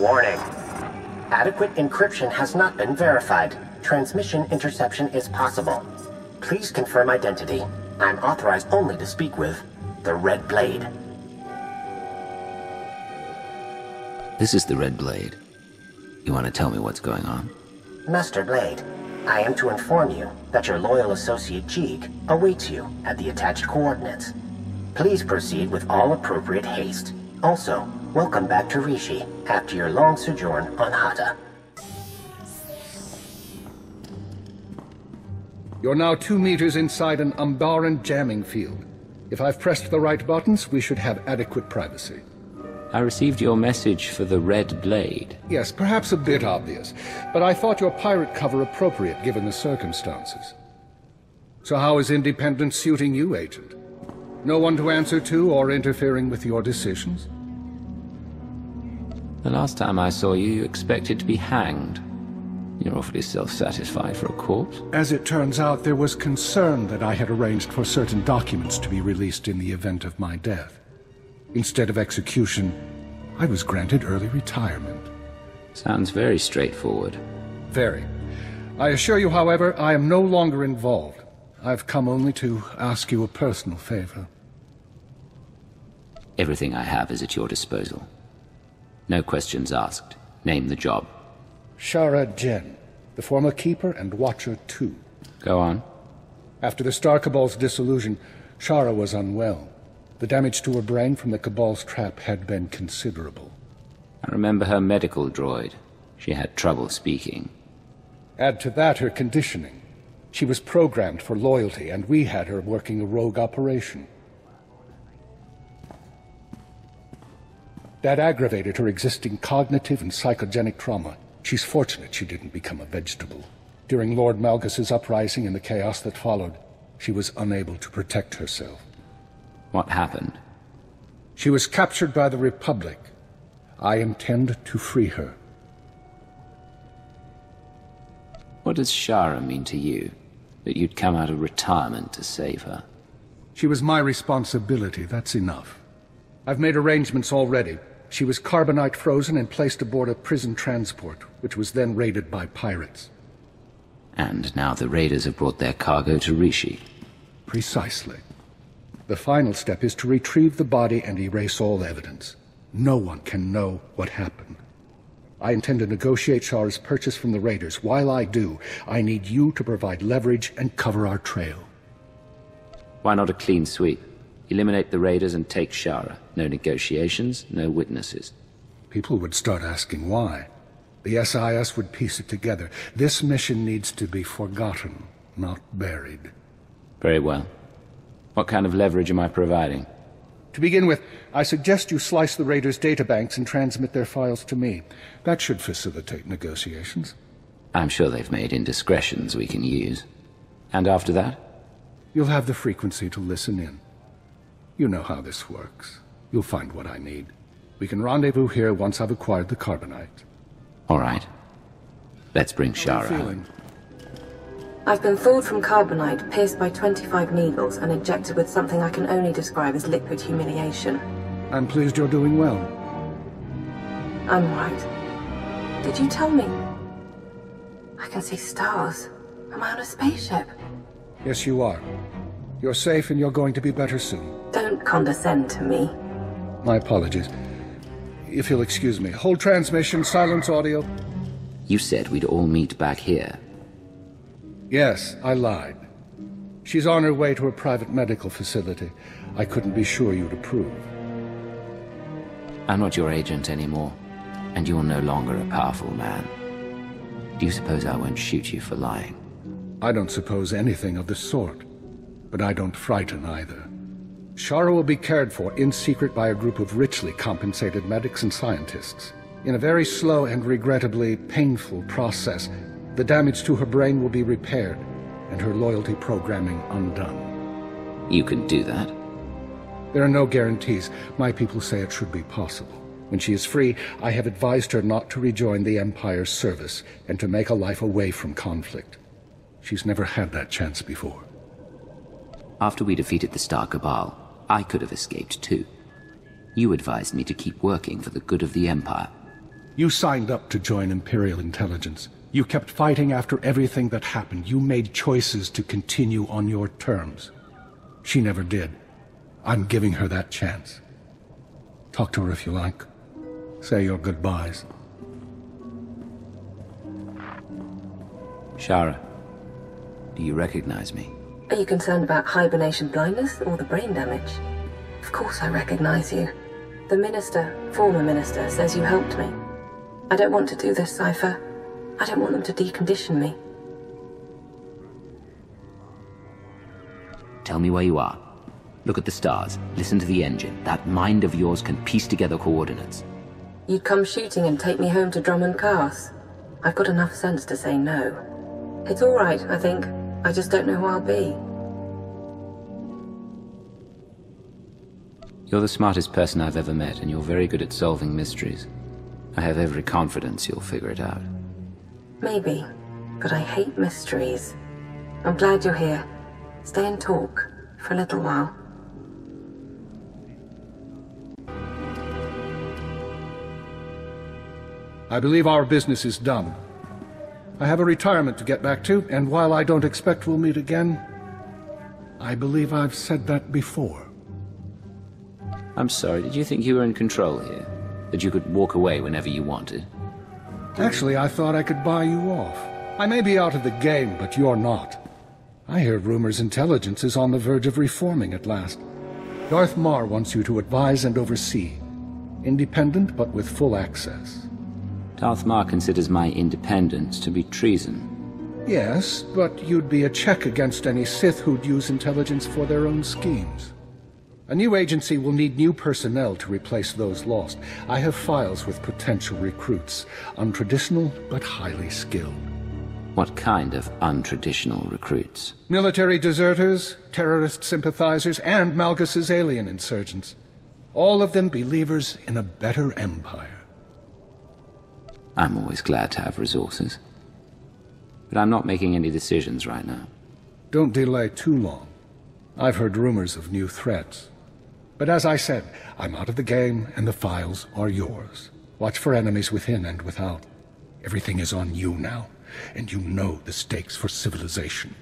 Warning. Adequate encryption has not been verified. Transmission interception is possible. Please confirm identity. I'm authorized only to speak with the Red Blade. This is the Red Blade. You want to tell me what's going on? Master Blade, I am to inform you that your loyal associate Jeeg awaits you at the attached coordinates. Please proceed with all appropriate haste. Also, welcome back to Rishi after your long sojourn on Hata. You're now 2 meters inside an Umbaran jamming field. If I've pressed the right buttons, we should have adequate privacy. I received your message for the Red Blade. Yes, perhaps a bit obvious, but I thought your pirate cover appropriate given the circumstances. So how is independence suiting you, Agent? No one to answer to or interfering with your decisions? The last time I saw you, you expected to be hanged. You're awfully self-satisfied for a corpse. As it turns out, there was concern that I had arranged for certain documents to be released in the event of my death. Instead of execution, I was granted early retirement. Sounds very straightforward. Very. I assure you, however, I am no longer involved. I've come only to ask you a personal favor. Everything I have is at your disposal. No questions asked. Name the job. Shara Jen, the former Keeper and Watcher 2. Go on. After the Star Cabal's dissolution, Shara was unwell. The damage to her brain from the Cabal's trap had been considerable. I remember her medical droid. She had trouble speaking. Add to that her conditioning. She was programmed for loyalty, and we had her working a rogue operation. That aggravated her existing cognitive and psychogenic trauma. She's fortunate she didn't become a vegetable. During Lord Malgus's uprising and the chaos that followed, she was unable to protect herself. What happened? She was captured by the Republic. I intend to free her. What does Shara mean to you? That you'd come out of retirement to save her? She was my responsibility, that's enough. I've made arrangements already. She was carbonite frozen and placed aboard a prison transport, which was then raided by pirates. And now the raiders have brought their cargo to Rishi. Precisely. The final step is to retrieve the body and erase all evidence. No one can know what happened. I intend to negotiate Shara's purchase from the raiders. While I do, I need you to provide leverage and cover our trail. Why not a clean sweep? Eliminate the raiders and take Shara. No negotiations, no witnesses. People would start asking why. The SIS would piece it together. This mission needs to be forgotten, not buried. Very well. What kind of leverage am I providing? To begin with, I suggest you slice the raiders' databanks and transmit their files to me. That should facilitate negotiations. I'm sure they've made indiscretions we can use. And after that? You'll have the frequency to listen in. You know how this works. You'll find what I need. We can rendezvous here once I've acquired the carbonite. All right. Let's bring Shara. How are you feeling? I've been thawed from carbonite, pierced by 25 needles, and injected with something I can only describe as liquid humiliation. I'm pleased you're doing well. I'm right. Did you tell me? I can see stars. Am I on a spaceship? Yes, you are. You're safe and you're going to be better soon. Don't condescend to me. My apologies. If you'll excuse me. Hold transmission, silence audio. You said we'd all meet back here. Yes, I lied. She's on her way to a private medical facility. I couldn't be sure you'd approve. I'm not your agent anymore, and you're no longer a powerful man. Do you suppose I won't shoot you for lying? I don't suppose anything of the sort, but I don't frighten either. Shara will be cared for in secret by a group of richly compensated medics and scientists. In a very slow and regrettably painful process, the damage to her brain will be repaired, and her loyalty programming undone. You can do that? There are no guarantees. My people say it should be possible. When she is free, I have advised her not to rejoin the Empire's service, and to make a life away from conflict. She's never had that chance before. After we defeated the Star Cabal, I could have escaped too. You advised me to keep working for the good of the Empire. You signed up to join Imperial Intelligence. You kept fighting after everything that happened. You made choices to continue on your terms. She never did. I'm giving her that chance. Talk to her if you like. Say your goodbyes. Shara, do you recognize me? Are you concerned about hibernation blindness or the brain damage? Of course I recognize you. The minister, former minister, says you helped me. I don't want to do this, Cypher. I don't want them to decondition me. Tell me where you are. Look at the stars. Listen to the engine. That mind of yours can piece together coordinates. You'd come shooting and take me home to Drummond Cast. I've got enough sense to say no. It's all right, I think. I just don't know who I'll be. You're the smartest person I've ever met, and you're very good at solving mysteries. I have every confidence you'll figure it out. Maybe, but I hate mysteries. I'm glad you're here. Stay and talk for a little while. I believe our business is done. I have a retirement to get back to, and while I don't expect we'll meet again, I believe I've said that before. I'm sorry, did you think you were in control here? That you could walk away whenever you wanted? Actually, I thought I could buy you off. I may be out of the game, but you're not. I hear rumors intelligence is on the verge of reforming at last. Darth Mar wants you to advise and oversee. Independent, but with full access. Darth Mar considers my independence to be treason. Yes, but you'd be a check against any Sith who'd use intelligence for their own schemes. A new agency will need new personnel to replace those lost. I have files with potential recruits, untraditional but highly skilled. What kind of untraditional recruits? Military deserters, terrorist sympathizers, and Malgus's alien insurgents. All of them believers in a better empire. I'm always glad to have resources. But I'm not making any decisions right now. Don't delay too long. I've heard rumors of new threats. But as I said, I'm out of the game, and the files are yours. Watch for enemies within and without. Everything is on you now, and you know the stakes for civilization.